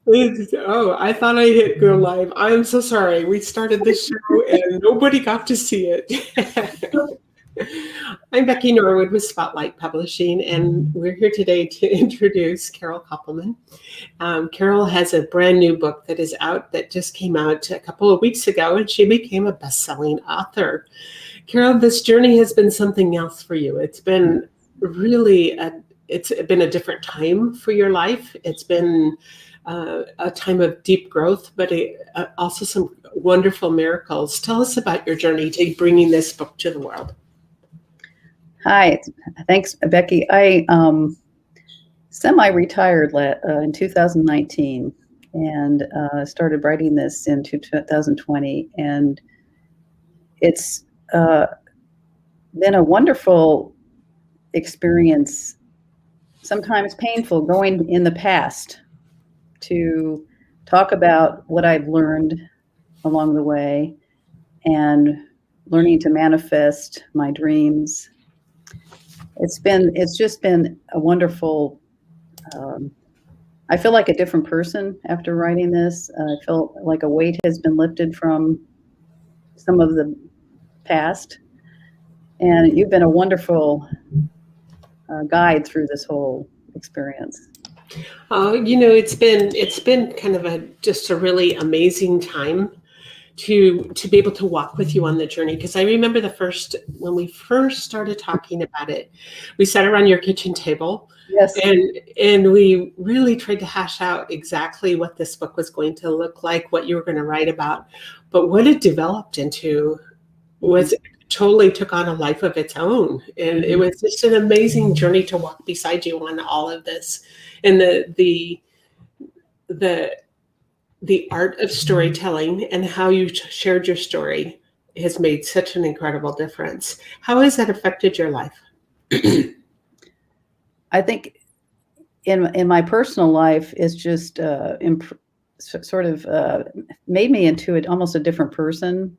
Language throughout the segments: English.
Oh, I thought I hit go live. I'm so sorry. We started this show and nobody got to see it. I'm Becky Norwood with Spotlight Publishing, and we're here today to introduce Carol Koppelman. Carol has a brand new book that is out that just came out a couple of weeks ago, and she became a best-selling author. Carol, this journey has been something else for you. It's been it's been a different time for your life. It's been a time of deep growth, but also some wonderful miracles. Tell us about your journey to bringing this book to the world. Hi, thanks, Becky. I semi-retired in 2019 and started writing this in 2020, and it's been a wonderful experience, sometimes painful, going in the past to talk about what I've learned along the way and learning to manifest my dreams. It's just been a wonderful, I feel like a different person after writing this. I felt like a weight has been lifted from some of the past. And you've been a wonderful guide through this whole experience. It's been kind of just a really amazing time to be able to walk with you on the journey. Because I remember when we first started talking about it, we sat around your kitchen table. Yes. And we really tried to hash out exactly what this book was going to look like, what you were going to write about. But what it developed into was totally took on a life of its own. And it was just an amazing journey to walk beside you on all of this. And the art of storytelling and how you shared your story has made such an incredible difference. How has that affected your life? I think in my personal life, it's just sort of made me into almost a different person.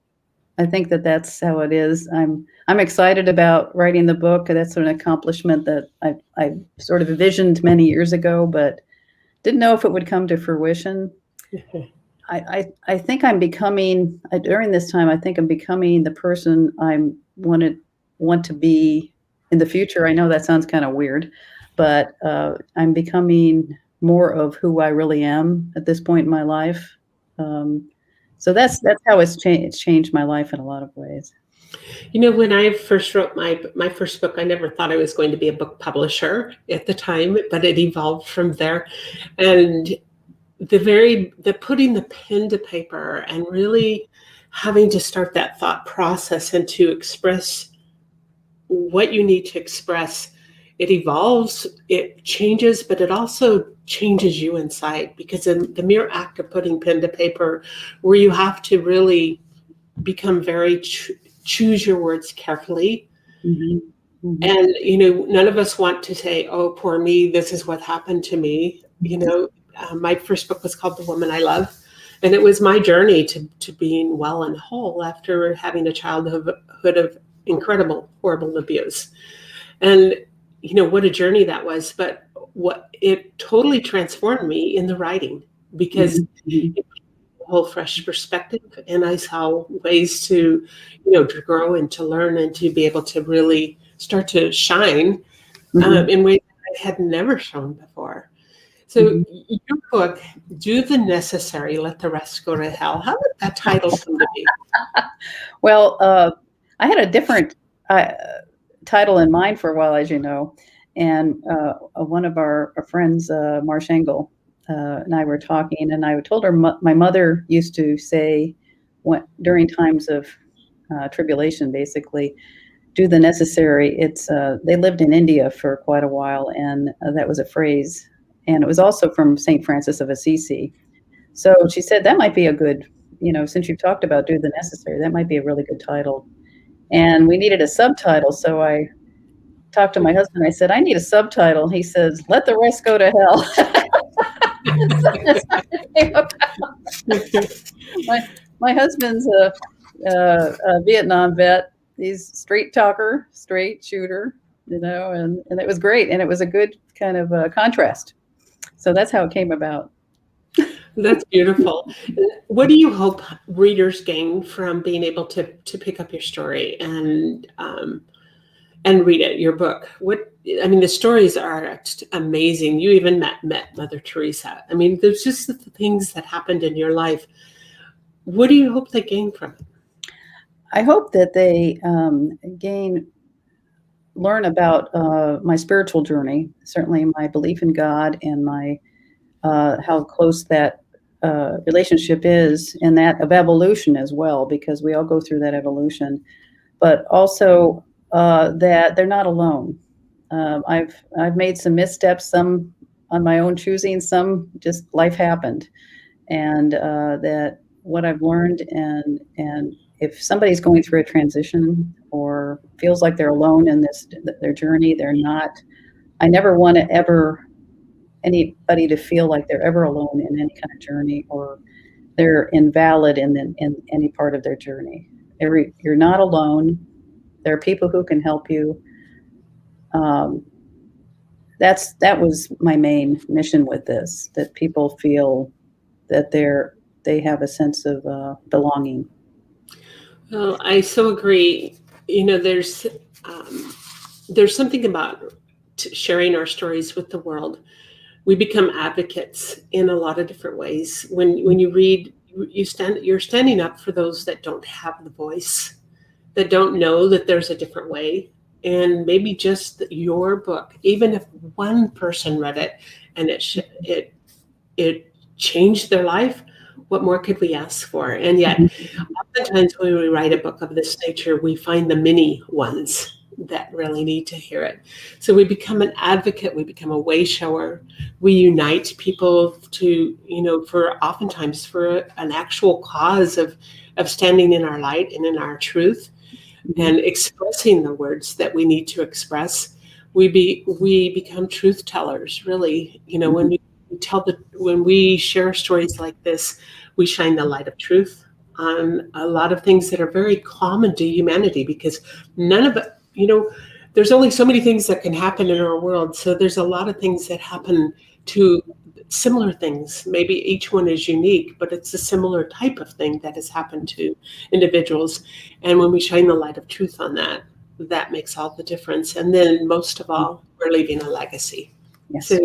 I think that's how it is. I'm excited about writing the book. That's an accomplishment that I sort of envisioned many years ago, but didn't know if it would come to fruition. I think I'm becoming, during this time, I think I'm becoming the person I want to be in the future. I know that sounds kind of weird, but I'm becoming more of who I really am at this point in my life. So that's how it's changed my life in a lot of ways. When I first wrote my first book, I never thought I was going to be a book publisher at the time, but it evolved from there. And the putting the pen to paper and really having to start that thought process and to express what you need to express, it evolves, it changes, but it also changes you inside, because in the mere act of putting pen to paper, where you have to really become very choose your words carefully. Mm-hmm. Mm-hmm. And none of us want to say, oh, poor me, this is what happened to me. My first book was called The Woman I Love, and it was my journey to being well and whole after having a childhood of incredible, horrible abuse. And what a journey that was, but what it totally transformed me in the writing, because it gave a whole fresh perspective, and I saw ways to to grow and to learn and to be able to really start to shine in ways that I had never shown before. So your book, Do the Necessary, Let the Rest Go to Hell. How did that title come to be? Well, I had a different title in mind for a while, as you know, and one of our friends, Marsh Engel, and I were talking, and I told her my mother used to say during times of tribulation, basically, do the necessary. They lived in India for quite a while, and that was a phrase. And it was also from St. Francis of Assisi. So she said, that might be a good, since you've talked about do the necessary, that might be a really good title. And we needed a subtitle. So I talked to my husband. I said, I need a subtitle. He says, let the rest go to hell. My husband's a Vietnam vet. He's straight talker, straight shooter, and it was great. And it was a good kind of contrast. So that's how it came about. That's beautiful. What do you hope readers gain from being able to pick up your story and read it, your book? The stories are just amazing. You even met Mother Teresa. I mean, there's just the things that happened in your life. What do you hope they gain from it? I hope that they learn about my spiritual journey, certainly my belief in God and my how close that relationship is, and that of evolution as well, because we all go through that evolution, but also that they're not alone. I've made some missteps, some on my own choosing, some just life happened, and that what I've learned, and if somebody's going through a transition or feels like they're alone in their journey, they're not. I never want to ever anybody to feel like they're ever alone in any kind of journey, or they're invalid in any part of their journey. You're not alone. There are people who can help you. That was my main mission with this, that people feel that they have a sense of belonging. Well, I so agree. There's something about sharing our stories with the world. We become advocates in a lot of different ways. When you read, you're standing up for those that don't have the voice, that don't know that there's a different way. And maybe just your book, even if one person read it and it changed their life, what more could we ask for? And yet, oftentimes when we write a book of this nature, we find the mini ones that really need to hear it. So we become an advocate, we become a way shower, we unite people oftentimes for an actual cause of standing in our light and in our truth and expressing the words that we need to express. We become truth tellers, really. When we share stories like this, we shine the light of truth on a lot of things that are very common to humanity, because none of it, there's only so many things that can happen in our world. So there's a lot of things that happen to similar things. Maybe each one is unique, but it's a similar type of thing that has happened to individuals. And when we shine the light of truth on that, that makes all the difference. And then most of all, we're leaving a legacy. Yes. So,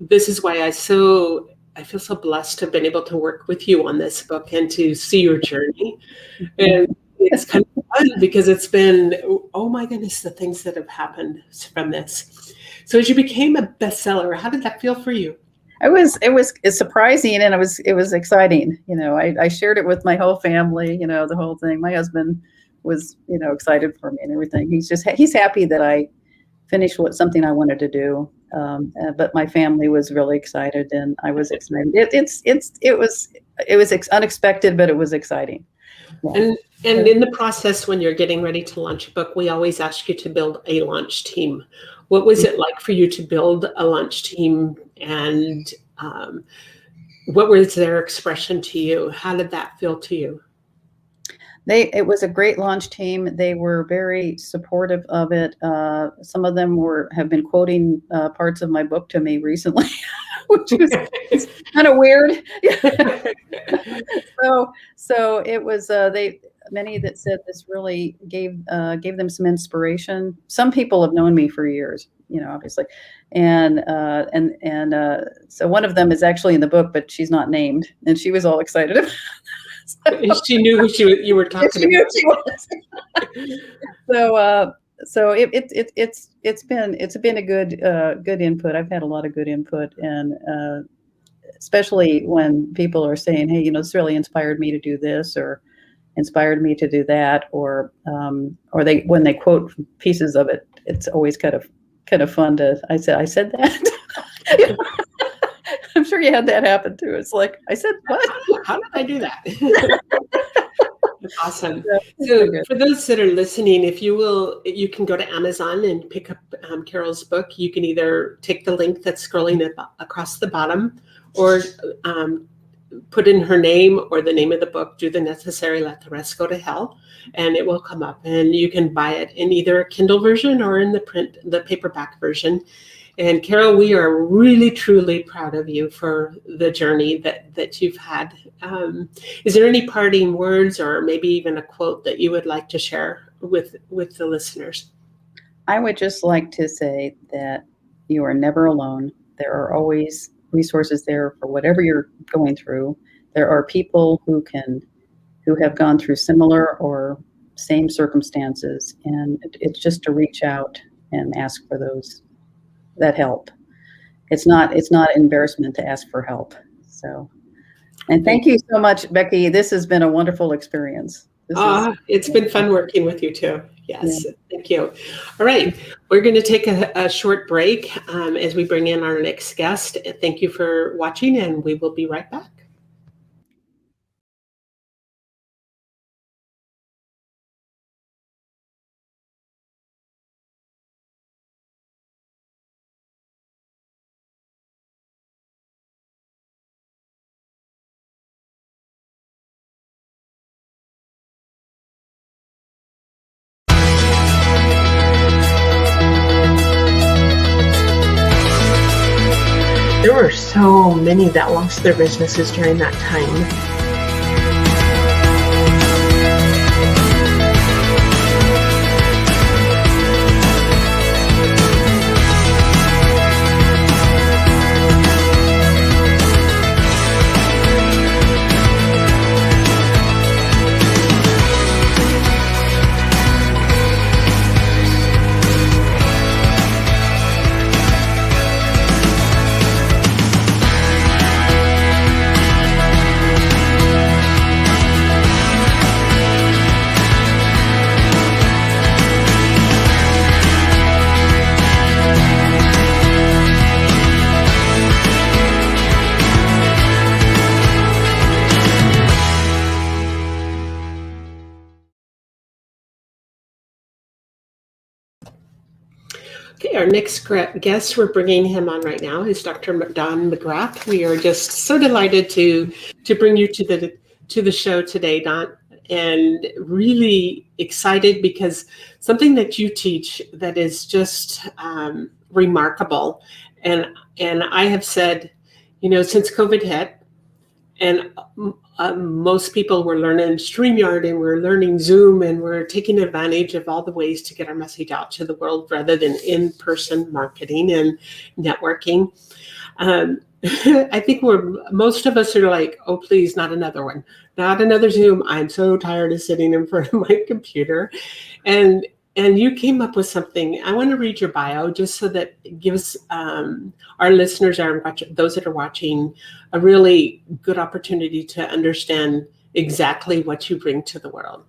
this is why I feel so blessed to have been able to work with you on this book and to see your journey. And it's kind of fun because it's been, oh my goodness, the things that have happened from this. So as you became a bestseller, how did that feel for you? It's surprising, and it was exciting. I shared it with my whole family, the whole thing. My husband was, excited for me and everything. He's happy that I finished something I wanted to do. But my family was really excited, and I was excited. It was unexpected, but it was exciting. Yeah. And in the process, when you're getting ready to launch a book, we always ask you to build a launch team. What was it like for you to build a launch team, and what was their expression to you? How did that feel to you? It was a great launch team. They were very supportive of it. Some of them have been quoting parts of my book to me recently, which is kind of weird. So it was many that said this really gave them some inspiration. Some people have known me for years, obviously, and so one of them is actually in the book, but she's not named, and she was all excited about it. She knew who you were talking about. She was. So it's been a good input. I've had a lot of good input, and especially when people are saying, "Hey, this really inspired me to do this," or "inspired me to do that," or when they quote pieces of it. It's always kind of fun to. I said that. I'm sure you had that happen too. It's like, I said, what? How did I do that? That's awesome. So for those that are listening, if you will, you can go to Amazon and pick up Carol's book. You can either take the link that's scrolling across the bottom, or put in her name or the name of the book, Do the Necessary, Let the Rest Go to Hell, and it will come up. And you can buy it in either a Kindle version or in the paperback version. And Carol, we are really, truly proud of you for the journey that you've had. Is there any parting words or maybe even a quote that you would like to share with the listeners? I would just like to say that you are never alone. There are always resources there for whatever you're going through. There are people who have gone through similar or same circumstances, and it's just to reach out and ask for that help. It's not embarrassment to ask for help. So, and thank you so much, Becky. This has been a wonderful experience. It's been fun working with you too. Yes, yeah. Thank you. All right, we're going to take a short break as we bring in our next guest. Thank you for watching, and we will be right back. There were so many that lost their businesses during that time. Okay, our next guest, we're bringing him on right now, is Dr. Don McGrath. We are just so delighted to bring you to the show today, Don, and really excited because something that you teach that is just remarkable. And I have said, since COVID hit, and most people were learning StreamYard and we're learning Zoom and we're taking advantage of all the ways to get our message out to the world rather than in-person marketing and networking. I think most of us are like, oh, please, not another one, not another Zoom. I'm so tired of sitting in front of my computer. And you came up with something. I want to read your bio just so that it gives our listeners, those that are watching, a really good opportunity to understand exactly what you bring to the world.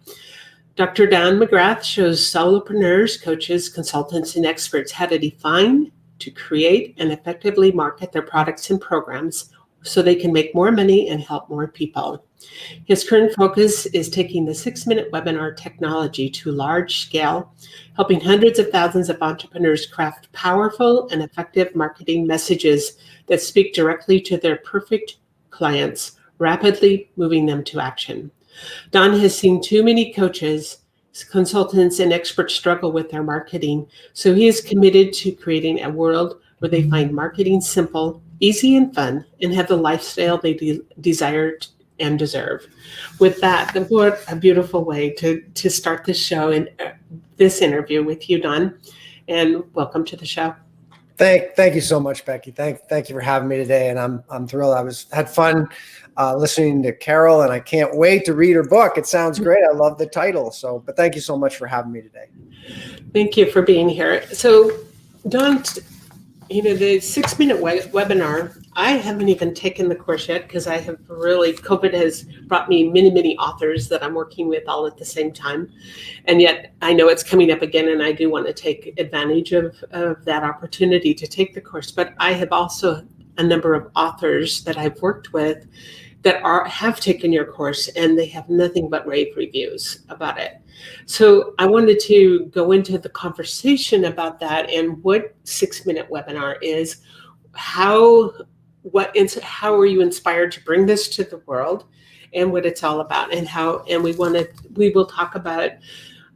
Dr. Don McGrath shows solopreneurs, coaches, consultants, and experts how to define, to create, and effectively market their products and programs so they can make more money and help more people. His current focus is taking the 6-minute webinar technology to large scale, helping hundreds of thousands of entrepreneurs craft powerful and effective marketing messages that speak directly to their perfect clients, rapidly moving them to action. Don has seen too many coaches, consultants, and experts struggle with their marketing, so he is committed to creating a world where they find marketing simple, easy, and fun, and have the lifestyle they desire and deserve. With that, what a beautiful way to start this show and this interview with you, Don, and welcome to the show. Thank you so much, Becky. Thank you for having me today, and I'm thrilled. Had fun listening to Carol, and I can't wait to read her book. It sounds great. I love the title. But thank you so much for having me today. Thank you for being here. So, Don, the 6-minute webinar, I haven't even taken the course yet because COVID has brought me many, many authors that I'm working with all at the same time. And yet I know it's coming up again, and I do want to take advantage of that opportunity to take the course. But I have also a number of authors that I've worked with that have taken your course, and they have nothing but rave reviews about it. So I wanted to go into the conversation about that and what 6-minute webinar is, how are you inspired to bring this to the world, and what it's all about, and we will talk about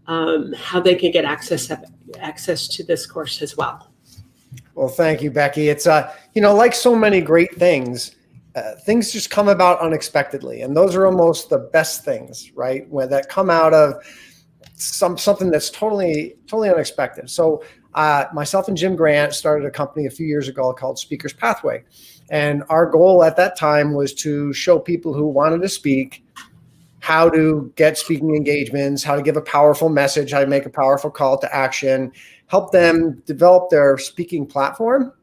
how they can get access to this course as well. Well, thank you, Becky. It's like so many great things, things just come about unexpectedly, and those are almost the best things, right? Where that come out of something that's totally unexpected. So myself and Jim Grant started a company a few years ago called Speaker's Pathway, and our goal at that time was to show people who wanted to speak how to get speaking engagements, how to give a powerful message, how to make a powerful call to action, help them develop their speaking platform.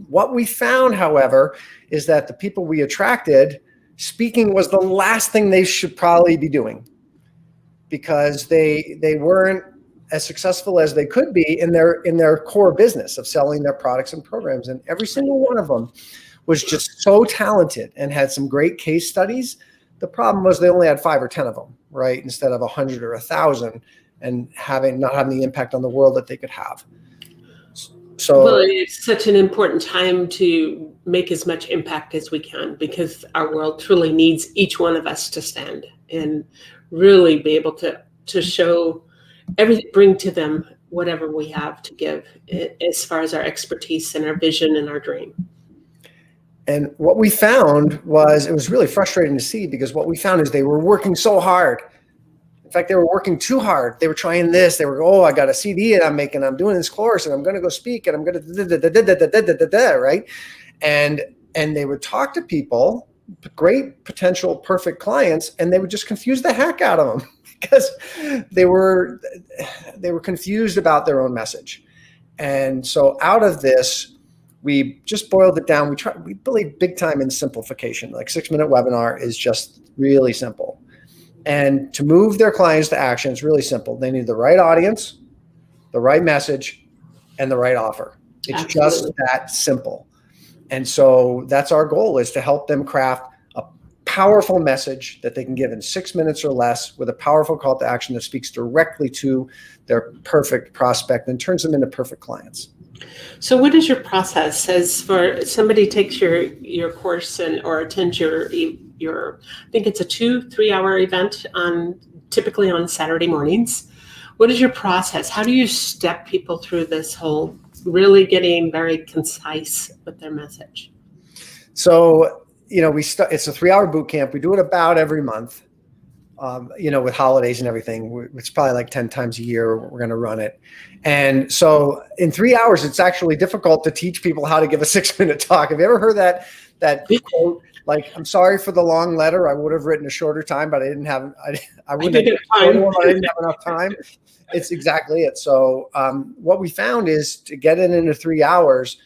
What we found, however, is that the people we attracted, speaking was the last thing they should probably be doing, because they weren't as successful as they could be in their core business of selling their products and programs. And every single one of them was just so talented and had some great case studies. The problem was they only had 5 or 10 of them, right? Instead of 100 or 1,000, and not having the impact on the world that they could have. So, well, it's such an important time to make as much impact as we can, because our world truly needs each one of us to stand and really be able to show everything, bring to them whatever we have to give as far as our expertise and our vision and our dream. And what we found was, it was really frustrating to see, because what we found is they were working so hard. In fact, they were working too hard. They were trying this. They were, I got a CD and I'm doing this course and I'm going to go speak and I'm going to right? And they would talk to people, great potential perfect clients, and they would just confuse the heck out of them because they were confused about their own message. And so out of this, we just boiled it down. We believe big time in simplification. Like 6-minute webinar is just really simple. And to move their clients to action, it's really simple. They need the right audience, the right message, and the right offer. It's Absolutely. Just that simple. And so that's our goal, is to help them craft a powerful message that they can give in 6 minutes or less, with a powerful call to action that speaks directly to their perfect prospect and turns them into perfect clients. So what is your process as for somebody takes your course or attends your I think it's a 2-3 hour event typically on Saturday mornings. What is your process? How do you step people through this whole really getting very concise with their message? So, it's a 3-hour boot camp. We do it about every month. With holidays and everything, it's probably like 10 times a year we're going to run it. And so in 3 hours, it's actually difficult to teach people how to give a 6-minute talk. Have you ever heard that quote? Like, I'm sorry for the long letter. I would have written a shorter time, but I didn't have enough time. It's exactly it. So what we found is, to get it into 3 hours,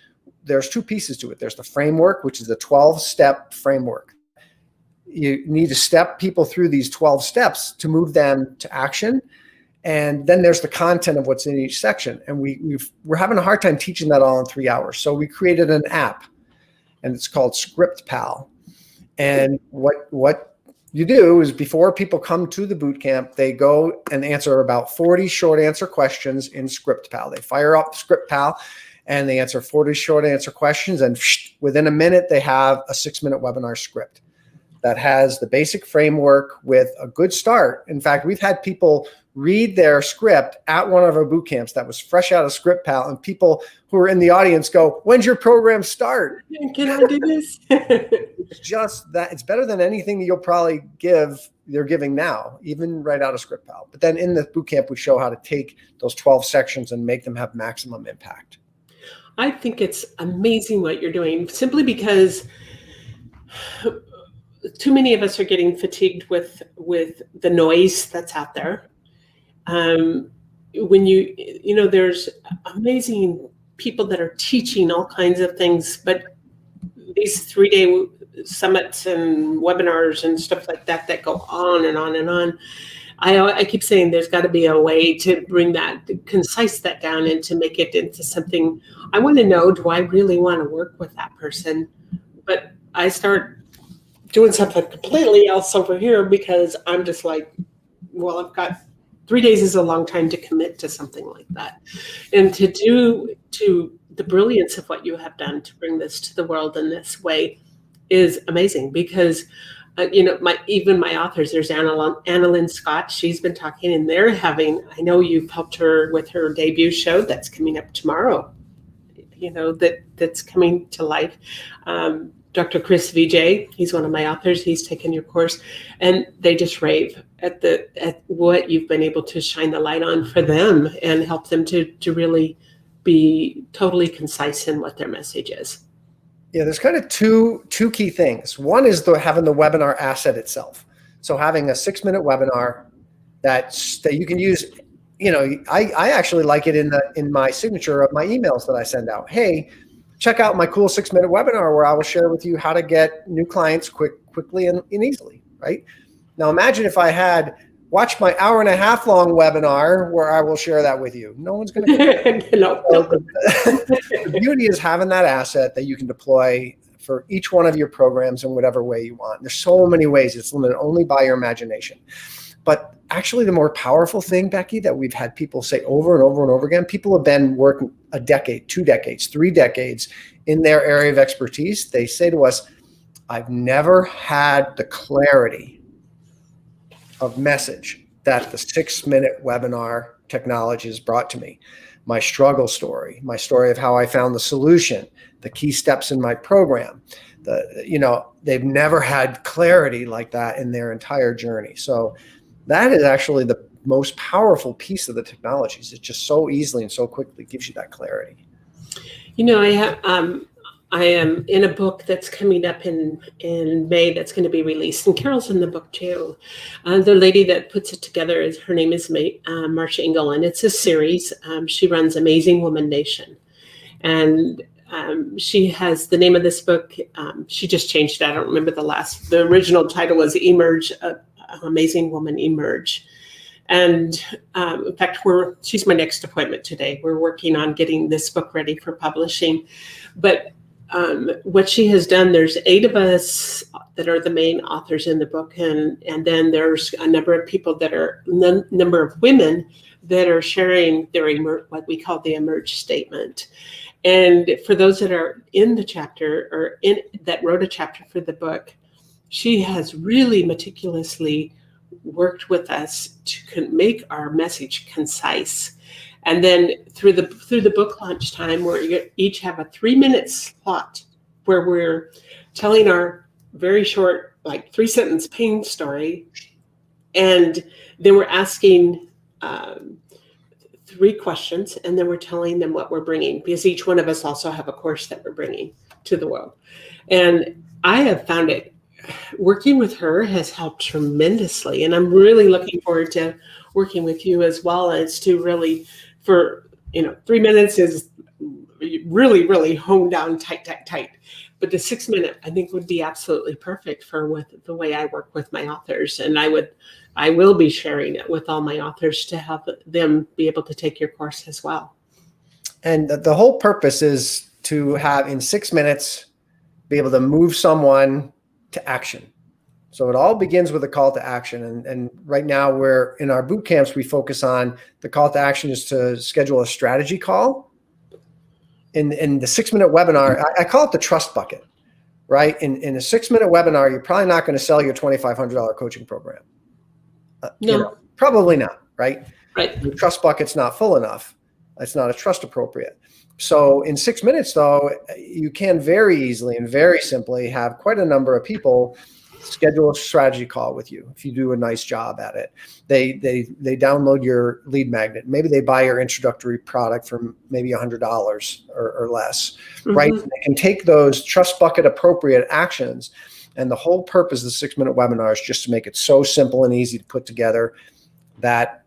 there's 2 pieces to it. There's the framework, which is the 12-step framework. You need to step people through these 12 steps to move them to action. And then there's the content of what's in each section. And we're having a hard time teaching that all in 3 hours. So we created an app, and it's called Script Pal. And what you do is, before people come to the boot camp, they go and answer about 40 short answer questions in Script Pal. They fire up Script Pal and they answer 40 short answer questions. And within a minute, they have a 6-minute webinar script that has the basic framework with a good start. In fact, we've had people read their script at one of our boot camps that was fresh out of Script Pal, and people who are in the audience go, "When's your program start? Can I do this?" It's just that it's better than anything you'll probably they're giving now, even right out of Script Pal. But then in the boot camp, we show how to take those 12 sections and make them have maximum impact. I think it's amazing what you're doing, simply because too many of us are getting fatigued with the noise that's out there. When there's amazing people that are teaching all kinds of things, but these 3-day summits and webinars and stuff like that go on and on and on. I keep saying there's got to be a way to bring concise that down, and to make it into something. I want to know, do I really want to work with that person? But I start doing something completely else over here, because I'm just like, well, I've got 3 days is a long time to commit to something like that. And to the brilliance of what you have done to bring this to the world in this way is amazing, because my authors, there's Annalyn Scott, she's been talking, and they're having, I know you've helped her with her debut show that's coming up tomorrow. that's coming to life. Dr. Chris VJ, he's one of my authors. He's taken your course, and they just rave at what you've been able to shine the light on for them and help them to really be totally concise in what their message is. Yeah, there's kind of two key things. One is having the webinar asset itself. So having a 6-minute webinar that you can use. I actually like it in my signature of my emails that I send out. Hey, check out my cool 6-minute webinar where I will share with you how to get new clients quickly and easily, right? Now imagine if I had watched my 1.5 hour long webinar where I will share that with you. No one's going to. No. The beauty is having that asset that you can deploy for each one of your programs in whatever way you want. There's so many ways. It's limited only by your imagination. But actually the more powerful thing, Becky, that we've had people say over and over and over again, people have been working a decade, 2 decades, 3 decades in their area of expertise. They say to us, I've never had the clarity of message that the 6-minute webinar technology has brought to me. My struggle story, my story of how I found the solution, the key steps in my program. They've never had clarity like that in their entire journey. So that is actually the most powerful piece of the technologies. It just so easily and so quickly gives you that clarity. I am in a book that's coming up in May that's going to be released, and Carol's in the book too. The lady that puts it together her name is Marcia Engel, and it's a series. She runs Amazing Woman Nation, and she has the name of this book. She just changed it. I don't remember the original title was Emerge. Amazing Woman Emerge. And in fact, she's my next appointment today. We're working on getting this book ready for publishing. But what she has done, there's 8 of us that are the main authors in the book. And then there's a number of people number of women that are sharing their what we call the Emerge statement. And for those that are in the chapter or that wrote a chapter for the book, she has really meticulously worked with us to make our message concise. And then through the book launch time, we each have a 3-minute slot where we're telling our very short, like 3-sentence pain story. And then we're asking 3 questions, and then we're telling them what we're bringing, because each one of us also have a course that we're bringing to the world. And I have found it working with her has helped tremendously. And I'm really looking forward to working with you as well, as to really, for 3 minutes is really, really honed down tight. But the 6-minute, I think, would be absolutely perfect for the way I work with my authors. And I will be sharing it with all my authors to help them be able to take your course as well. And the whole purpose is to have, in 6 minutes, be able to move someone to action. So it all begins with a call to action. And right now we're in our boot camps, we focus on the call to action is to schedule a strategy call. In the 6-minute webinar, I call it the trust bucket, right? In a 6-minute webinar, you're probably not going to sell your $2,500 coaching program. No. Probably not, right? Right. The trust bucket's not full enough. It's not a trust appropriate. So in 6 minutes, though, you can very easily and very simply have quite a number of people schedule a strategy call with you if you do a nice job at it. They download your lead magnet. Maybe they buy your introductory product for maybe $100 or less, right? They can take those trust bucket appropriate actions. And the whole purpose of the 6-minute webinar is just to make it so simple and easy to put together that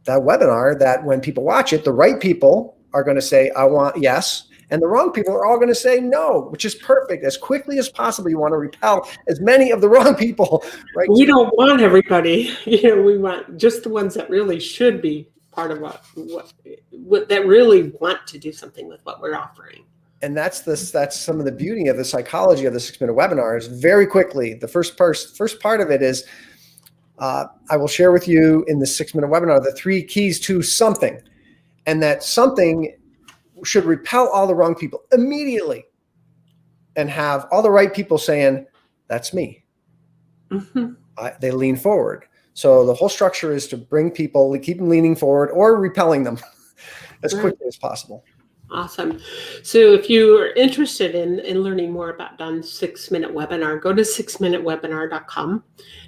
webinar that when people watch it, the right people are going to say, I want yes. And the wrong people are all going to say no, which is perfect. As quickly as possible, you want to repel as many of the wrong people, right? We don't want everybody. We want just the ones that really should be part of what that really want to do something with what we're offering. And that's some of the beauty of the psychology of the 6-minute webinar is very quickly. The first part of it is I will share with you in the 6-minute webinar the 3 keys to something. And that something should repel all the wrong people immediately and have all the right people saying, that's me. They lean forward. So the whole structure is to bring people, keep them leaning forward or repelling them as quickly as possible. Awesome. So if you are interested in learning more about Don's 6-minute webinar, go to 6minutewebinar.com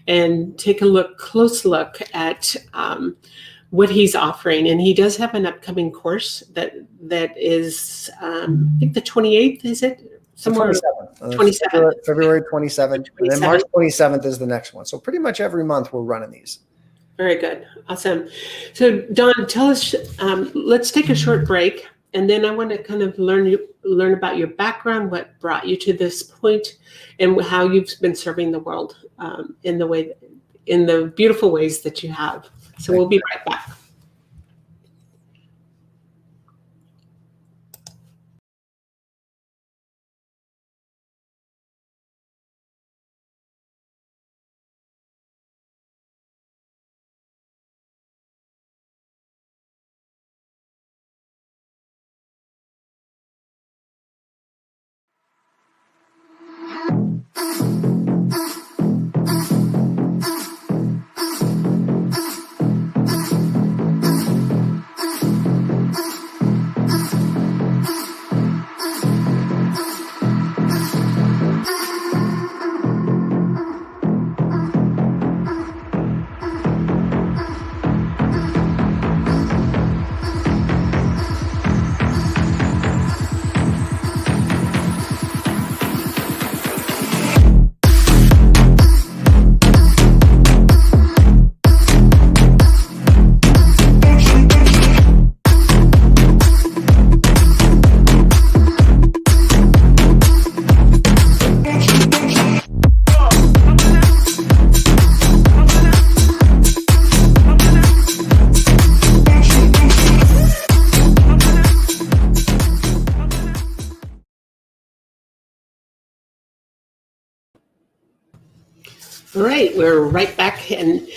and take a close look at what he's offering. And he does have an upcoming course that is, I think the 28th, is it? Somewhere 27th. February 27th. And then March 27th is the next one. So pretty much every month we're running these. Very good. Awesome. So Don, tell us, let's take a short break. And then I want to kind of learn about your background, what brought you to this point, and how you've been serving the world in the beautiful ways that you have. So we'll be right back. All right, we're right back, and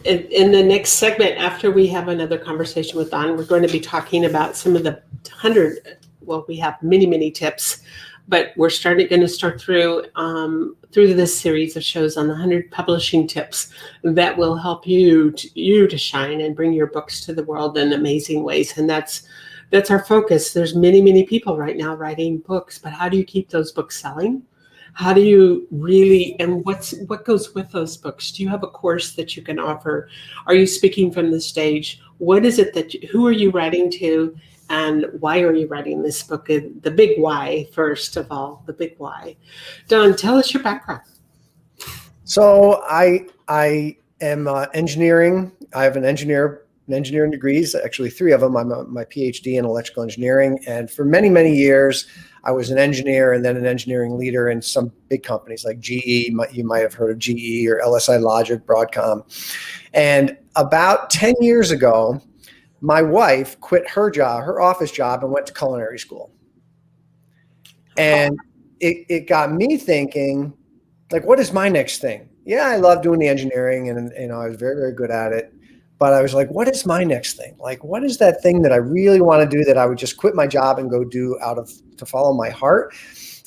in the next segment, after we have another conversation with Don, we're going to be talking about some of the 100. Well, we have many tips, but we're going to start through this series of shows on the 100 publishing tips that will help you to shine and bring your books to the world in amazing ways, and that's our focus. There's many people right now writing books, but how do you keep those books selling? How do you really, and what goes with those books? Do you have a course that you can offer? Are you speaking from the stage? What is it who are you writing to, and why are you writing this book? The big why, first of all, the big why. Don, tell us your background. So I am engineering. I have an engineering degrees, actually 3 of them. I'm my PhD in electrical engineering, and for many years, I was an engineer and then an engineering leader in some big companies like GE. You might have heard of GE or LSI Logic, Broadcom. And about 10 years ago, my wife quit her office job, and went to culinary school. And it got me thinking, like, what is my next thing? Yeah, I love doing the engineering, and I was very good at it. But I was like, what is my next thing? Like, what is that thing that I really want to do that I would just quit my job and go do to follow my heart?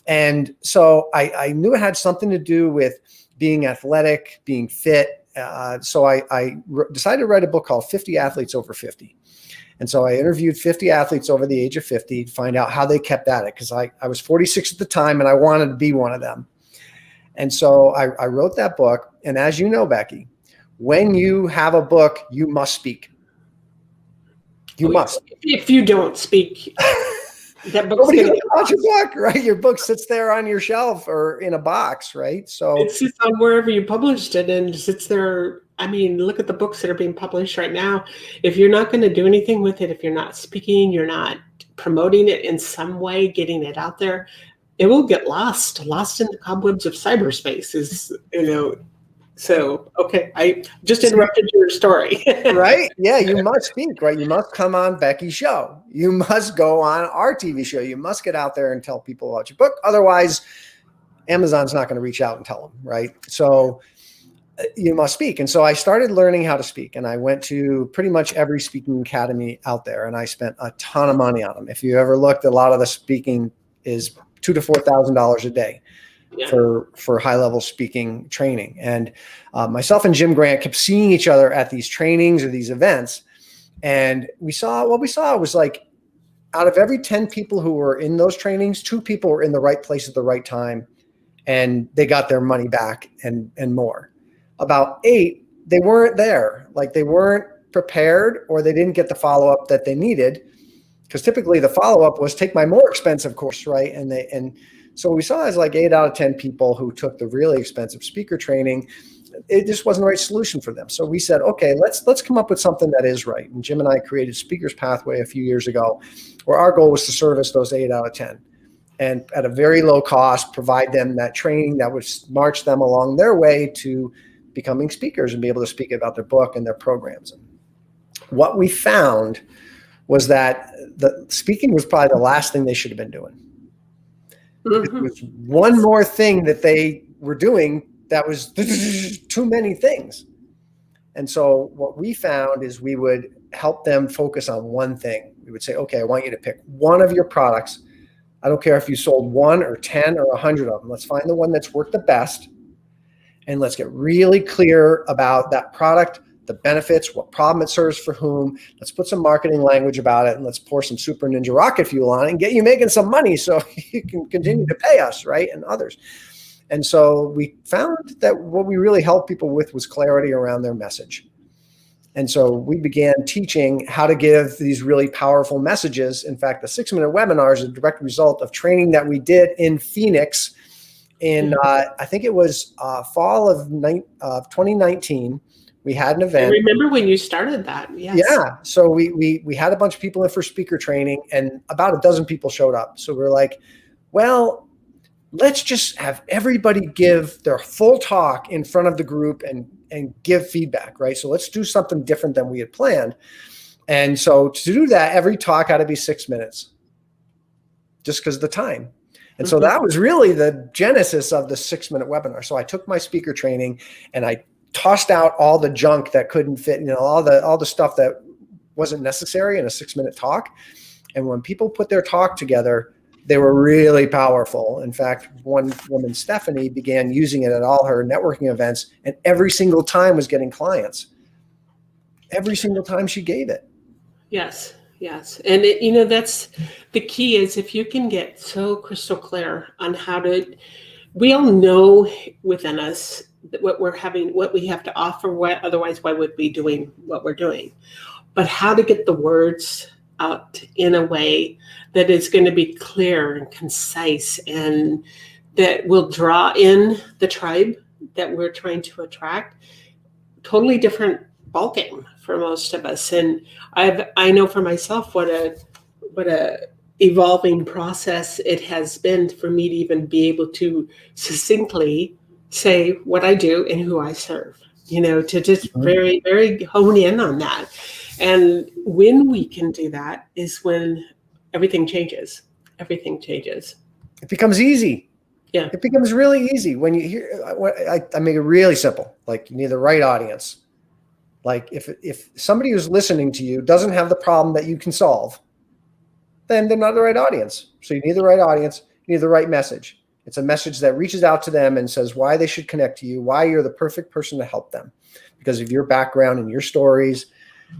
And so I knew it had something to do with being athletic, being fit. So I decided to write a book called 50 Athletes Over 50. And so I interviewed 50 athletes over the age of 50 to find out how they kept at it, because I was 46 at the time and I wanted to be one of them. And so I wrote that book. And as you know, Becky, when you have a book, you must speak. You must. If you don't speak, that book's going to get out your book, right? Your book sits there on your shelf or in a box, right? So it sits on wherever you published it and sits there. I mean, look at the books that are being published right now. If you're not going to do anything with it, if you're not speaking, you're not promoting it in some way, getting it out there, it will get lost in the cobwebs of cyberspace. So, okay, I just interrupted your story. Right? Yeah, you must speak, right? You must come on Becky's show. You must go on our TV show. You must get out there and tell people about your book. Otherwise, Amazon's not going to reach out and tell them, right? So you must speak. And so I started learning how to speak, and I went to pretty much every speaking academy out there, and I spent a ton of money on them. If you ever looked, a lot of the speaking is $2,000 to $4,000 a day. Yeah. For high-level speaking training. And myself and Jim Grant kept seeing each other at these trainings or these events. And what we saw was like out of every 10 people who were in those trainings, 2 people were in the right place at the right time, and they got their money back and more. About 8, they weren't there. Like, they weren't prepared, or they didn't get the follow-up that they needed, because typically the follow-up was take my more expensive course, right? And so what we saw is like 8 out of 10 people who took the really expensive speaker training, it just wasn't the right solution for them. So we said, okay, let's come up with something that is right. And Jim and I created Speakers Pathway a few years ago, where our goal was to service those 8 out of 10. And at a very low cost, provide them that training that would march them along their way to becoming speakers and be able to speak about their book and their programs. What we found was that the speaking was probably the last thing they should have been doing. Mm-hmm. It was one more thing that they were doing that was too many things. And so what we found is we would help them focus on one thing. We would say, okay, I want you to pick one of your products. I don't care if you sold 1 or 10 or 100 of them. Let's find the one that's worked the best. And let's get really clear about that product, the benefits, what problem it serves for whom. Let's put some marketing language about it, and let's pour some super ninja rocket fuel on it and get you making some money so you can continue to pay us, right, and others. And so we found that what we really helped people with was clarity around their message. And so we began teaching how to give these really powerful messages. In fact, the 6-minute webinar is a direct result of training that we did in Phoenix in, I think it was fall of 2019. We had an event. I remember when you started that. Yes. Yeah. So we had a bunch of people in for speaker training, and about a dozen people showed up. So we're like, well, let's just have everybody give their full talk in front of the group and give feedback, right? So let's do something different than we had planned. And so to do that, every talk had to be 6 minutes, just because of the time. And so that was really the genesis of the 6-minute webinar. So I took my speaker training and I tossed out all the junk that couldn't fit, all the stuff that wasn't necessary in a 6-minute talk. And when people put their talk together, they were really powerful. In fact, one woman, Stephanie, began using it at all her networking events, and every single time was getting clients. Every single time she gave it. Yes. Yes. And that's the key, is if you can get so crystal clear on how to, we all know within us what we have to offer, otherwise why would we be doing what we're doing? But how to get the words out in a way that is going to be clear and concise, and that will draw in the tribe that we're trying to attract. Totally different ballgame for most of us. And I know for myself what a evolving process it has been for me to even be able to succinctly say what I do and who I serve, to just very, very hone in on that. And when we can do that is when everything changes. Everything changes. It becomes easy. Yeah. It becomes really easy when you hear, I make it really simple. Like, you need the right audience. Like, if somebody who's listening to you doesn't have the problem that you can solve, then they're not the right audience. So you need the right audience. You need the right message. It's a message that reaches out to them and says why they should connect to you, why you're the perfect person to help them because of your background and your stories.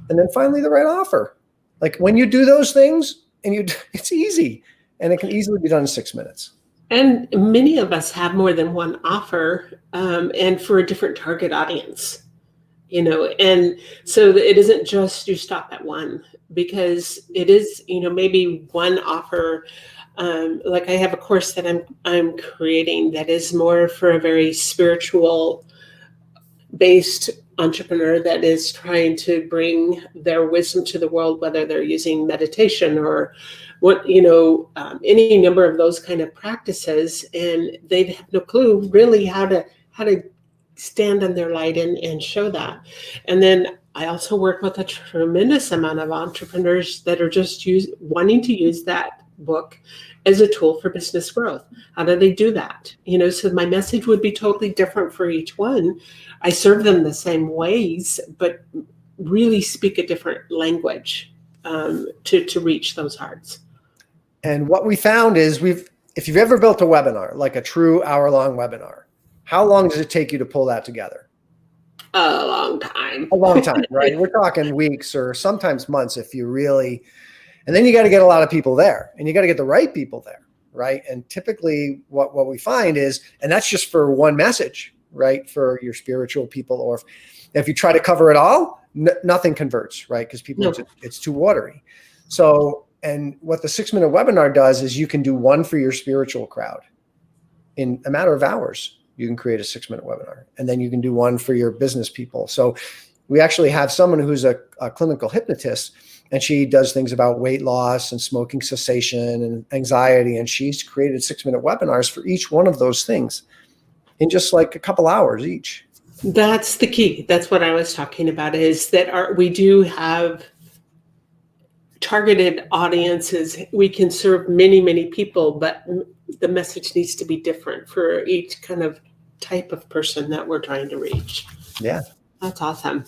And then finally, the right offer. Like, when you do those things, it's easy, and it can easily be done in 6 minutes. And many of us have more than one offer, and for a different target audience. And so it isn't just you stop at one, because it is, maybe one offer. Like, I have a course that I'm creating that is more for a very spiritual based entrepreneur that is trying to bring their wisdom to the world, whether they're using meditation or any number of those kind of practices, and they have no clue really how to stand on their light and show that. And then I also work with a tremendous amount of entrepreneurs that are just wanting to use that book as a tool for business growth. How do they do that? So my message would be totally different for each one. I serve them the same ways, but really speak a different language to reach those hearts. And what we found is if you've ever built a webinar, like a true hour-long webinar, how long does it take you to pull that together? A long time. A long time, right? We're talking weeks or sometimes months if you really And then you got to get a lot of people there, and you got to get the right people there, right? And typically what we find is, and that's just for one message, right? For your spiritual people, or if you try to cover it all, nothing converts, right? Because people, it's too watery. So, and what the 6-minute webinar does is you can do one for your spiritual crowd in a matter of hours. You can create a 6-minute webinar, and then you can do one for your business people. So we actually have someone who's a clinical hypnotist, and she does things about weight loss and smoking cessation and anxiety. And she's created 6-minute webinars for each one of those things in just like a couple hours each. That's the key. That's what I was talking about, is that we do have targeted audiences. We can serve many, many people, but the message needs to be different for each kind of type of person that we're trying to reach. Yeah. That's awesome.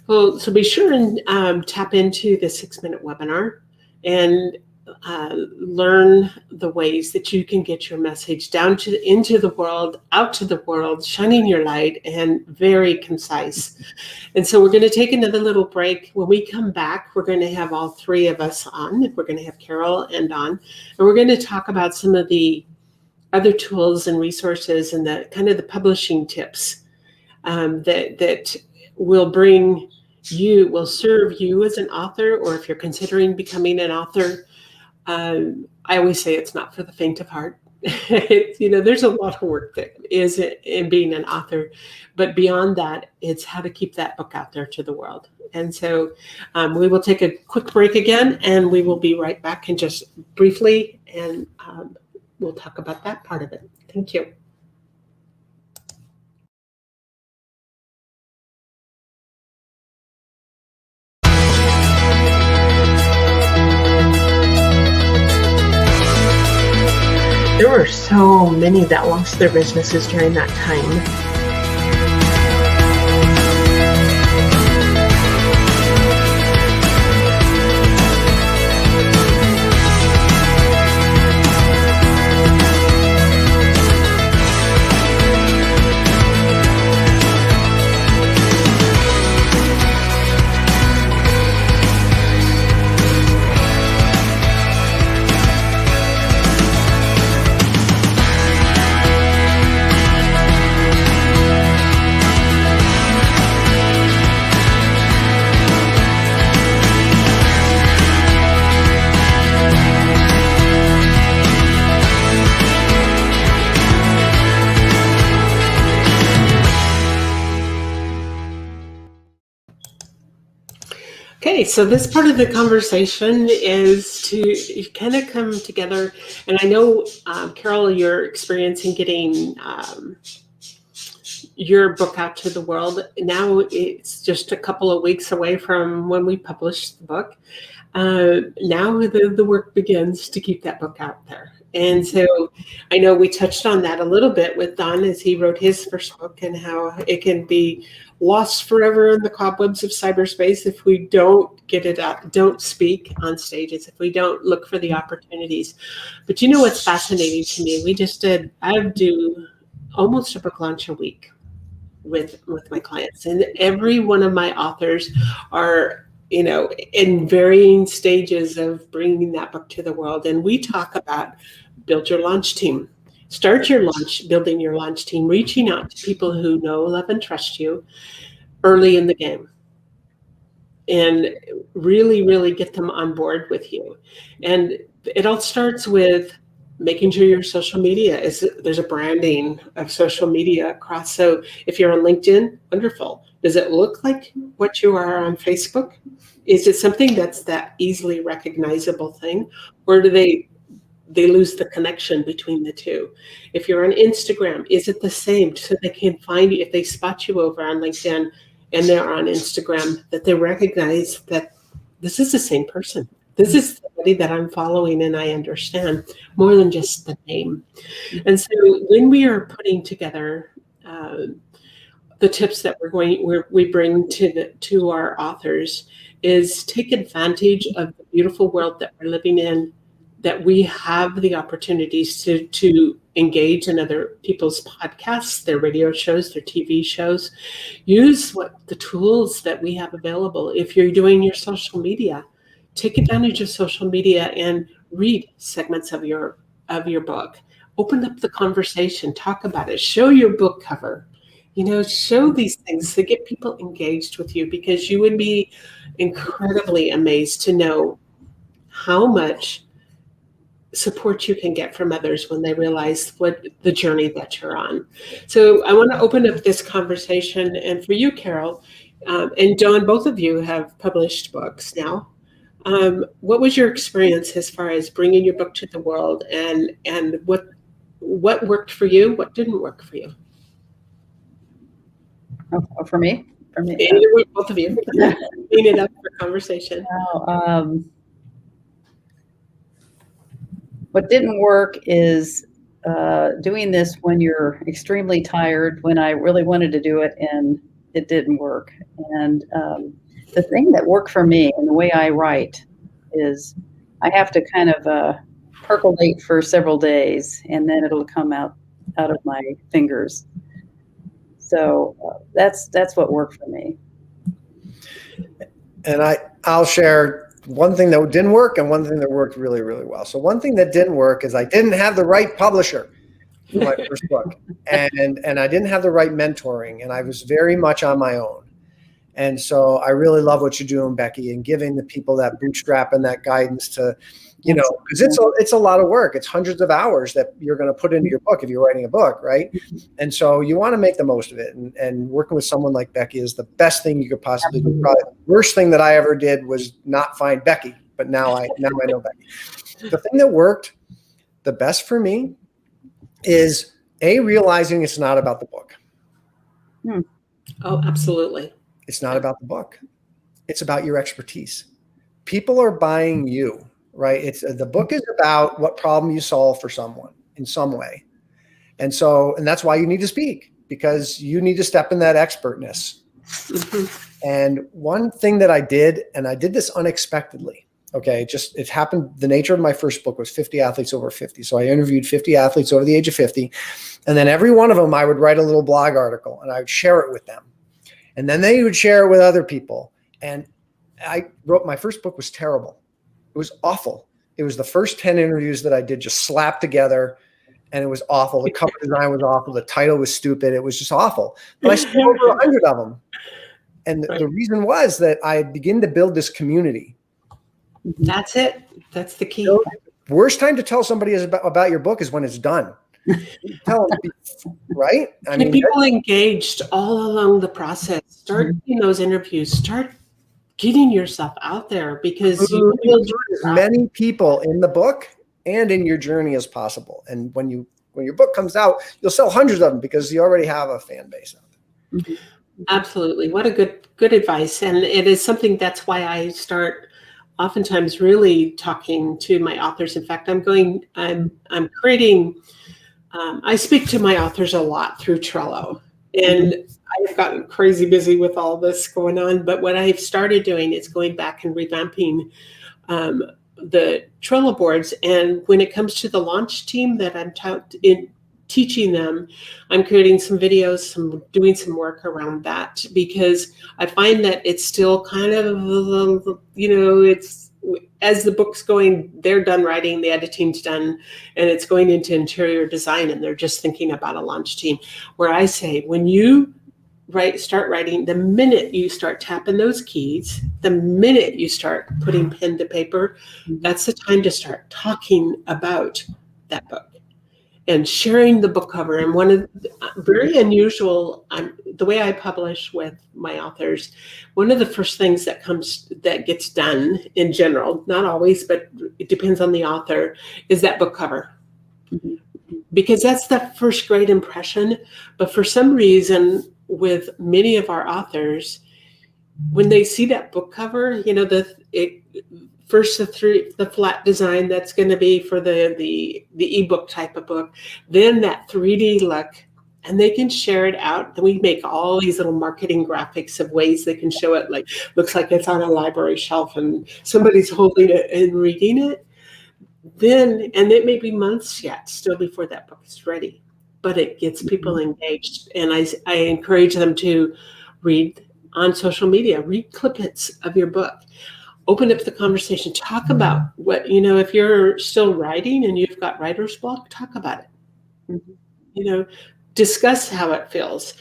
Well, so be sure and tap into the 6-minute webinar and learn the ways that you can get your message down into the world, out to the world, shining your light, and very concise. And so we're going to take another little break. When we come back, we're going to have all three of us on. We're going to have Carol and Dawn, and we're going to talk about some of the other tools and resources and the kind of the publishing tips that will serve you as an author, or if you're considering becoming an author. I always say it's not for the faint of heart. There's a lot of work that is in being an author, but beyond that, it's how to keep that book out there to the world. And so we will take a quick break again, and we will be right back in just briefly, and we'll talk about that part of it. Thank you. There were so many that lost their businesses during that time. Okay, so this part of the conversation is to kind of come together. And I know, Carol, you're experiencing getting your book out to the world. Now it's just a couple of weeks away from when we published the book. Now the work begins to keep that book out there. And so I know we touched on that a little bit with Don as he wrote his first book, and how it can be lost forever in the cobwebs of cyberspace if we don't get it out, don't speak on stages, if we don't look for the opportunities. But you know what's fascinating to me? I do almost a book launch a week with my clients, and every one of my authors are in varying stages of bringing that book to the world. And we talk about build your launch team, start your launch, building your launch team, reaching out to people who know, love, and trust you early in the game, and really, really get them on board with you. And it all starts with making sure your social media there's a branding of social media across. So if you're on LinkedIn, wonderful. Does it look like what you are on Facebook? Is it something that's that easily recognizable thing, or do they lose the connection between the two? If you're on Instagram, is it the same, so they can find you if they spot you over on LinkedIn and they're on Instagram, that they recognize that this is the same person. This is somebody that I'm following, and I understand more than just the name. And so when we are putting together the tips that we bring to our authors, is take advantage of the beautiful world that we're living in, that we have the opportunities to engage in other people's podcasts, their radio shows, their TV shows. Use the tools that we have available. If you're doing your social media, take advantage of social media and read segments of your book. Open up the conversation, talk about it, show your book cover, show these things to get people engaged with you, because you would be incredibly amazed to know how much support you can get from others when they realize what the journey that you're on. So I want to open up this conversation, and for you, Carol, and John, both of you have published books now. What was your experience as far as bringing your book to the world, and what worked for you? What didn't work for you? Oh, for me? Both of you. Clean it up for conversation. What didn't work is doing this when you're extremely tired, when I really wanted to do it and it didn't work. And the thing that worked for me and the way I write is I have to kind of percolate for several days, and then it'll come out of my fingers. So that's what worked for me. And I'll share one thing that didn't work and one thing that worked really, really well. So one thing that didn't work is I didn't have the right publisher for my first book, and I didn't have the right mentoring, and I was very much on my own. And so I really love what you're doing, Becky, and giving the people that bootstrap and that guidance to, because it's a lot of work. It's hundreds of hours that you're going to put into your book if you're writing a book, right? And so you want to make the most of it. And working with someone like Becky is the best thing you could possibly do. Probably the worst thing that I ever did was not find Becky, but now I know Becky. The thing that worked the best for me is realizing it's not about the book. Oh, absolutely. It's not about the book. It's about your expertise. People are buying you, right? The book is about what problem you solve for someone in some way. And that's why you need to speak, because you need to step in that expertness. Mm-hmm. And one thing that I did, and I did this unexpectedly. Okay. It happened. The nature of my first book was 50 athletes over 50. So I interviewed 50 athletes over the age of 50. And then every one of them, I would write a little blog article and I would share it with them. And then they would share it with other people. And my first book was terrible. It was awful. It was the first 10 interviews that I did just slapped together, and it was awful. The cover design was awful. The title was stupid. It was just awful. But I spent over 100 of them. And the reason was that I had begun to build this community. That's it. That's the key. Worst time to tell somebody about your book is when it's done. Tell them, right? People engaged all along the process. Start doing those interviews. Start getting yourself out there, because you will do as many people in the book and in your journey as possible. And when your book comes out, you'll sell hundreds of them because you already have a fan base out there. Mm-hmm. Absolutely. What a good advice. And it is something, that's why I start oftentimes really talking to my authors. In fact, I'm creating, I speak to my authors a lot through Trello, and I've gotten crazy busy with all this going on. But what I've started doing is going back and revamping the Trello boards. And when it comes to the launch team that I'm teaching them, I'm creating some videos, doing some work around that, because I find that it's still kind of, it's, as the book's going, they're done writing, the editing's done, and it's going into interior design, and they're just thinking about a launch team. Where I say, when you start writing, the minute you start tapping those keys, the minute you start putting pen to paper, that's the time to start talking about that book and sharing the book cover. And one of the very unusual, the way I publish with my authors, one of the first things that gets done in general, not always, but it depends on the author, is that book cover. Mm-hmm. Because that's the first great impression. But for some reason, with many of our authors, when they see that book cover, first the flat design that's going to be for the ebook type of book, then that 3D look, and they can share it out. Then we make all these little marketing graphics of ways they can show it, like looks like it's on a library shelf and somebody's holding it and reading it. Then, and it may be months yet still before that book is ready, but it gets people engaged. And I encourage them to read on social media, read clippets of your book. open up the conversation, talk about what, if you're still writing and you've got writer's block, talk about it. Discuss how it feels.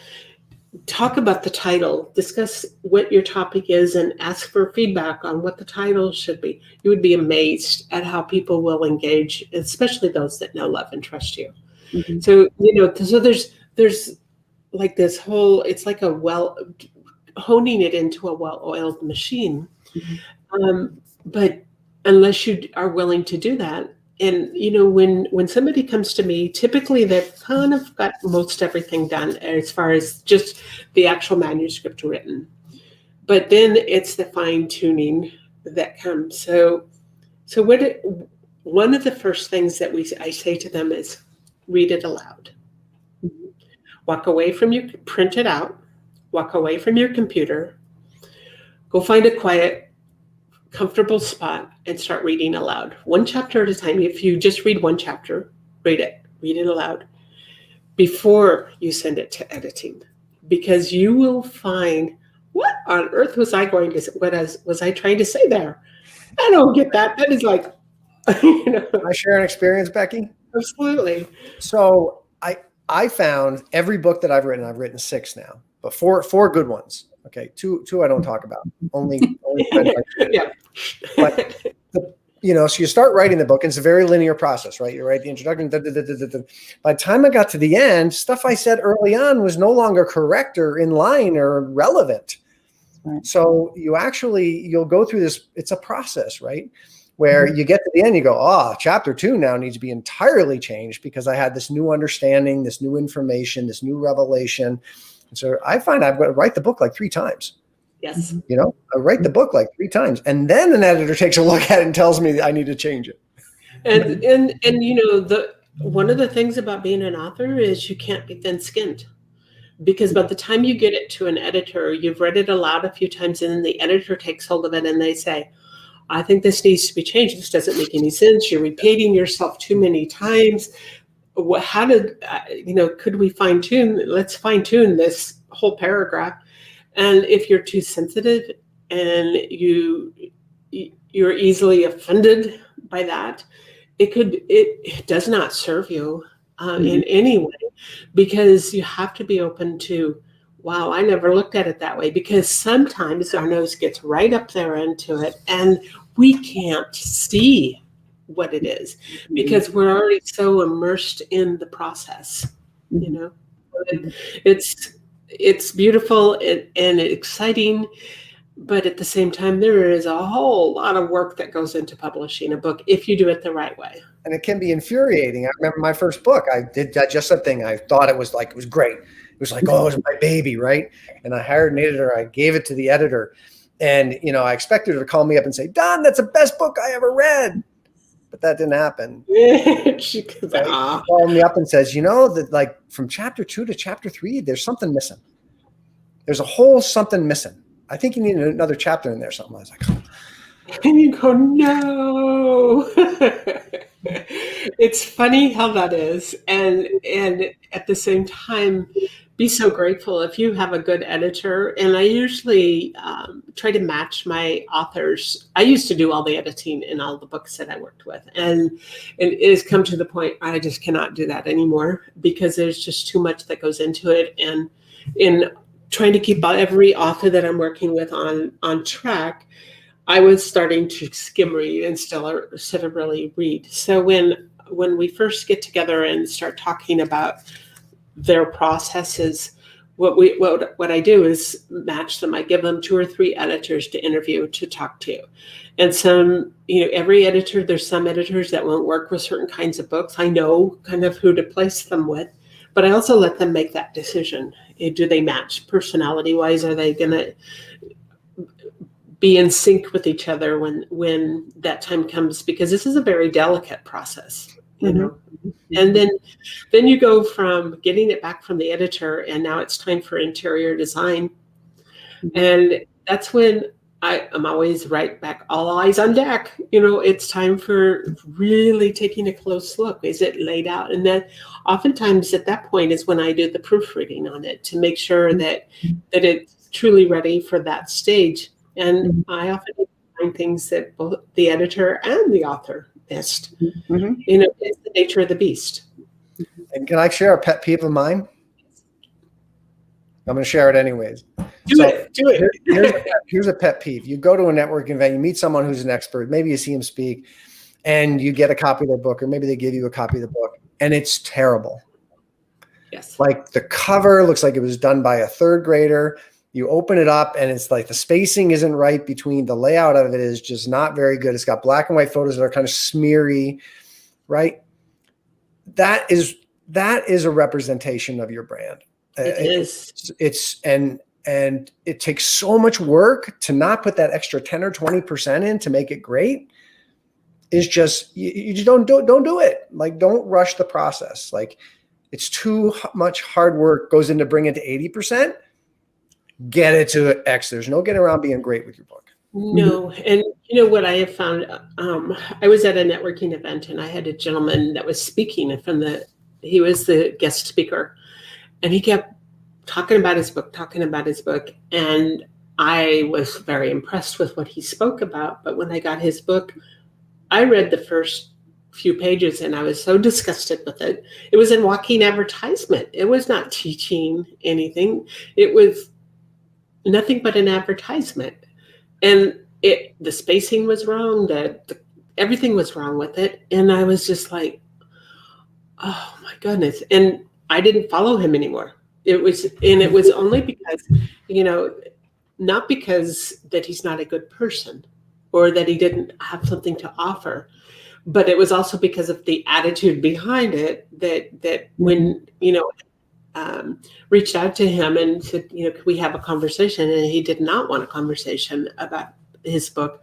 Talk about the title, discuss what your topic is, and ask for feedback on what the title should be. You would be amazed at how people will engage, especially those that know, love, and trust you. Mhm. So, so there's like this whole, it's like honing it into a well-oiled machine. But unless you are willing to do that, and when somebody comes to me, typically they've kind of got most everything done as far as just the actual manuscript written, but then it's the fine tuning that comes. So one of the first things that I say to them is read it aloud. Walk away from print it out, walk away from your computer, go find a quiet, comfortable spot and start reading aloud, one chapter at a time. If you just read one chapter, read it aloud before you send it to editing, because you will find, what on earth was I trying to say there? I don't get that. That is like, Can I share an experience, Becky? Absolutely. So I found every book that I've written 6 now, but four good ones. Okay, two I don't talk about. Only Yeah. But so you start writing the book, and it's a very linear process, right? You write the introduction. By the time I got to the end, stuff I said early on was no longer correct or in line or relevant. Right. So you'll go through this. It's a process, right? Where you get to the end, you go, chapter 2 now needs to be entirely changed because I had this new understanding, this new information, this new revelation. And so I find I've got to write the book like 3 times. Yes. I write the book like 3 times, and then an editor takes a look at it and tells me that I need to change it. And one of the things about being an author is you can't be thin-skinned, because by the time you get it to an editor, you've read it aloud a few times, and then the editor takes hold of it and they say, I think this needs to be changed. This doesn't make any sense. You're repeating yourself too many times. How did, could we fine tune? Let's fine tune this whole paragraph. And if you're too sensitive and you're easily offended by that, it does not serve you in any way, because you have to be open to, wow, I never looked at it that way, because sometimes our nose gets right up there into it and we can't see what it is because we're already so immersed in the process. It's beautiful and exciting, but at the same time, there is a whole lot of work that goes into publishing a book if you do it the right way. And it can be infuriating. I remember my first book, I did just that thing. I thought it was great. It was like, it was my baby, right? And I hired an editor. I gave it to the editor. And, I expected her to call me up and say, Don, that's the best book I ever read. But that didn't happen. She called me up and says, that like from chapter 2 to chapter 3, there's something missing. There's a whole something missing. I think you need another chapter in there. Something. I was like, and you go, no. It's funny how that is. And at the same time, be so grateful if you have a good editor. And I usually try to match my authors. I used to do all the editing in all the books that I worked with. And it has come to the point I just cannot do that anymore, because there's just too much that goes into it. And in trying to keep every author that I'm working with on track, I was starting to skim read instead of really read. So when we first get together and start talking about their processes, what I do is match them. I give them 2 or 3 editors to interview, to talk to. And some, every editor, there's some editors that won't work with certain kinds of books. I know kind of who to place them with, but I also let them make that decision. Do they match personality-wise? Are they going to be in sync with each other when that time comes? Because this is a very delicate process, And then you go from getting it back from the editor, and now it's time for interior design. And that's when I'm always right back, all eyes on deck. It's time for really taking a close look. Is it laid out? And then oftentimes at that point is when I do the proofreading on it to make sure that it's truly ready for that stage. And I find things that both the editor and the author missed. Mm-hmm. It's the nature of the beast. And can I share a pet peeve of mine? I'm going to share it anyways. Do it. Here's a pet peeve. You go to a networking event, you meet someone who's an expert, maybe you see him speak, and you get a copy of their book, or maybe they give you a copy of the book, and it's terrible. Yes. Like the cover looks like it was done by a third grader. You open it up and it's like the spacing isn't right between the layout of it is just not very good. It's got black and white photos that are kind of smeary, right? That is a representation of your brand. It is. It's and it takes so much work to not put that extra 10 or 20% in to make it great. Is just you just don't do it. Like, don't rush the process. Like, it's too much hard work goes into bringing it to 80%. Get it to X. There's no getting around being great with your book. No. And what I have found, I was at a networking event and I had a gentleman that was speaking he was the guest speaker, and he kept talking about his book. And I was very impressed with what he spoke about. But when I got his book, I read the first few pages and I was so disgusted with it. It was a walking advertisement. It was not teaching anything. It was nothing but an advertisement. And the spacing was wrong, everything was wrong with it. And I was just like, oh my goodness. And I didn't follow him anymore. It was only because, not because that he's not a good person or that he didn't have something to offer, but it was also because of the attitude behind it that when, reached out to him and said, could we have a conversation? And he did not want a conversation about his book.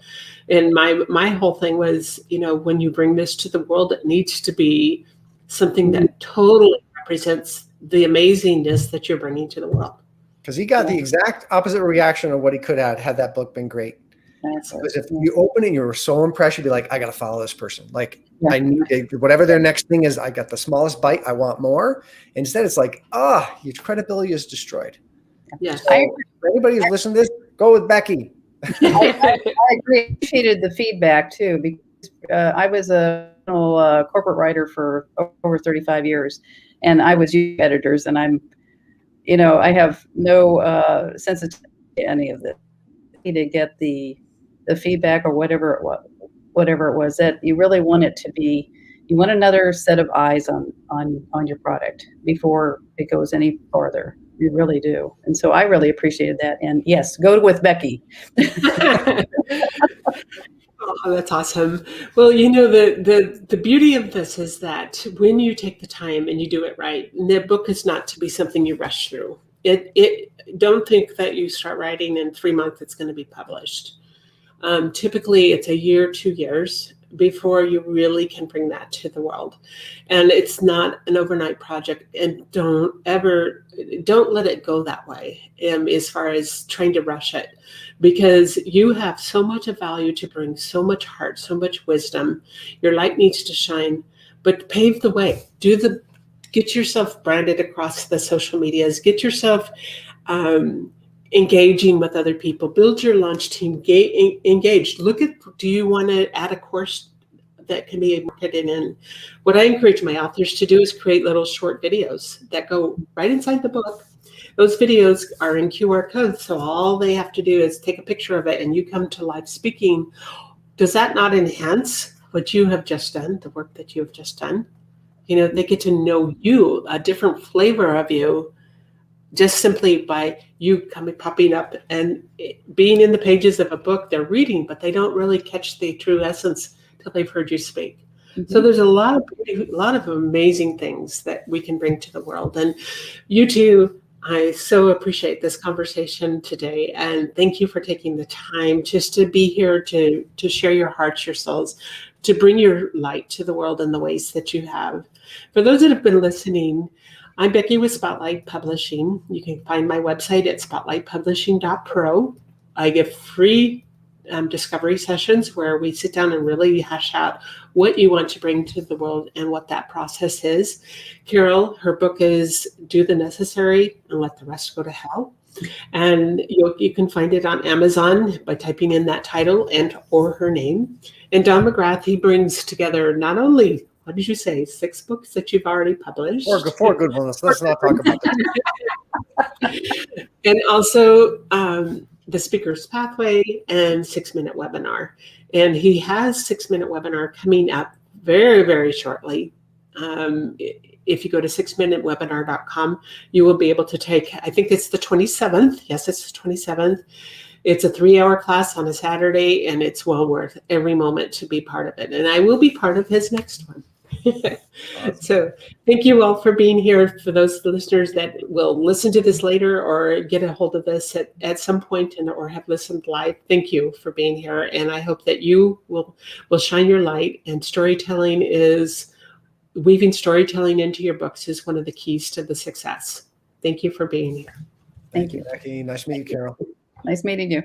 And my whole thing was, when you bring this to the world, it needs to be something that totally represents the amazingness that you're bringing to the world. Because he got the exact opposite reaction of what he could have had that book been great. Because if you open it, you were so impressed, you'd be like, I got to follow this person. Like, I need whatever their next thing is. I got the smallest bite. I want more. Instead, it's like, your credibility is destroyed. Yes. So for anybody who's listening to this, go with Becky. I appreciated the feedback too, because I was a corporate writer for over 35 years, and I was editors, and I have no sensitivity to any of this. To get the feedback or whatever it was, that you really want it to be, you want another set of eyes on your product before it goes any farther. You really do. And so I really appreciated that. And yes, go with Becky. Oh, that's awesome. Well, the beauty of this is that when you take the time and you do it right, the book is not to be something you rush through. Don't think that you start writing in 3 months it's going to be published. Typically, it's a year, 2 years before you really can bring that to the world. And it's not an overnight project. And don't let it go that way as far as trying to rush it, because you have so much of value to bring, so much heart, so much wisdom. Your light needs to shine, but pave the way. Get yourself branded across the social medias. Get yourself engaging with other people. Build your launch team. Engaged. Do you want to add a course that can be marketed in? What I encourage my authors to do is create little short videos that go right inside the book. Those videos are in QR codes, so all they have to do is take a picture of it and you come to live speaking. Does that not enhance what you have just done, the work that you have just done? They get to know you, a different flavor of you, just simply by you popping up and being in the pages of a book they're reading, but they don't really catch the true essence till they've heard you speak. Mm-hmm. So there's a lot of amazing things that we can bring to the world. And you two, I so appreciate this conversation today. And thank you for taking the time just to be here to share your hearts, your souls, to bring your light to the world in the ways that you have. For those that have been listening, I'm Becky with Spotlight Publishing. You can find my website at spotlightpublishing.pro. I give free discovery sessions where we sit down and really hash out what you want to bring to the world and what that process is. Carol, her book is Do the Necessary and Let the Rest Go to Hell. And you can find it on Amazon by typing in that title and or her name. And Don McGrath, he brings together not only, what did you say, 6 books that you've already published? Four good ones. Let's not talk about that. And also the Speaker's Pathway and 6-Minute Webinar. And he has 6-Minute Webinar coming up very, very shortly. If you go to 6minutewebinar.com, you will be able to take, I think it's the 27th. Yes, it's the 27th. It's a 3-hour class on a Saturday, and it's well worth every moment to be part of it. And I will be part of his next one. Awesome. So thank you all for being here. For those listeners that will listen to this later or get a hold of this at some point or have listened live, thank you for being here. And I hope that you will shine your light. And storytelling weaving storytelling into your books is one of the keys to the success. Thank you for being here. Thank you, Becky. Nice to meet you, Carol. Nice meeting you.